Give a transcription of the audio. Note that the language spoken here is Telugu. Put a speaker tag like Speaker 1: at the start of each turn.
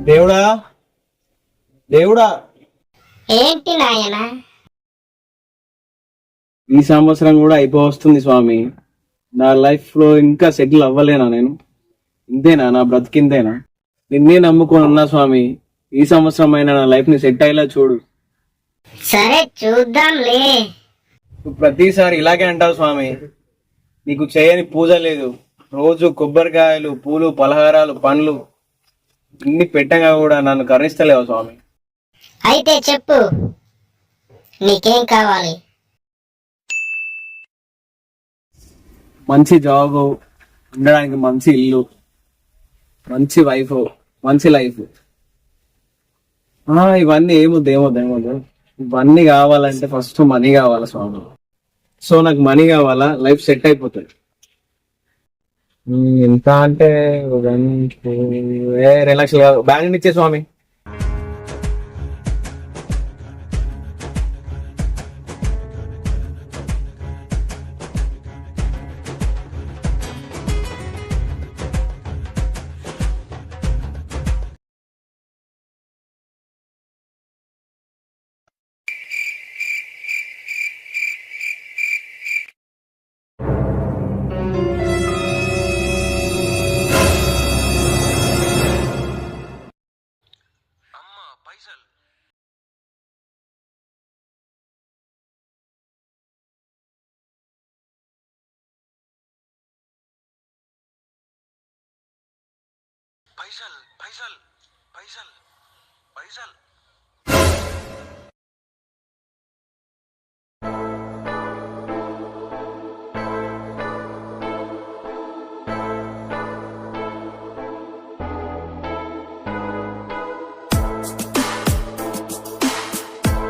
Speaker 1: దేవుడా, దేవుడా,
Speaker 2: ఏంటి నాయనా?
Speaker 1: ఈ సంవత్సరం కూడా అయిపోవస్తుంది స్వామి. నా లైఫ్ లో ఇంకా సెటిల్ అవ్వలేనా నేను? ఇంతేనా నా బ్రతికింతేనా? నిన్నే నమ్ముకొని ఉన్నా స్వామి. ఈ సంవత్సరం అయినా నా లైఫ్ ని సెట్ అయ్యేలా చూడు.
Speaker 2: సరే చూద్దాంలే.
Speaker 1: నువ్వు ప్రతిసారి ఇలాగే అంటావు స్వామి. నీకు చేయని పూజ లేదు. రోజు కొబ్బరికాయలు, పూలు, పలహారాలు, పండ్లు ఇన్ని పెట్టగా కూడా నన్ను కరుణిస్తలేవు స్వామి.
Speaker 2: అయితే చెప్పు, నీకేం కావాలి?
Speaker 1: మంచి జాబ్, ఉండడానికి మంచి ఇల్లు, మంచి వైఫ్, మంచి లైఫ్. ఇవన్నీ ఏమొద్దు. ఇవన్నీ కావాలంటే ఫస్ట్ మనీ కావాలా స్వామి. సో నాకు మనీ కావాలా, లైఫ్ సెట్ అయిపోతుంది. ఎంత అంటే 2 లక్షలు కాదు, బ్యాంక్ ఇచ్చే స్వామి.
Speaker 3: పైసల్ పైసల్ పైసల్ పైసల్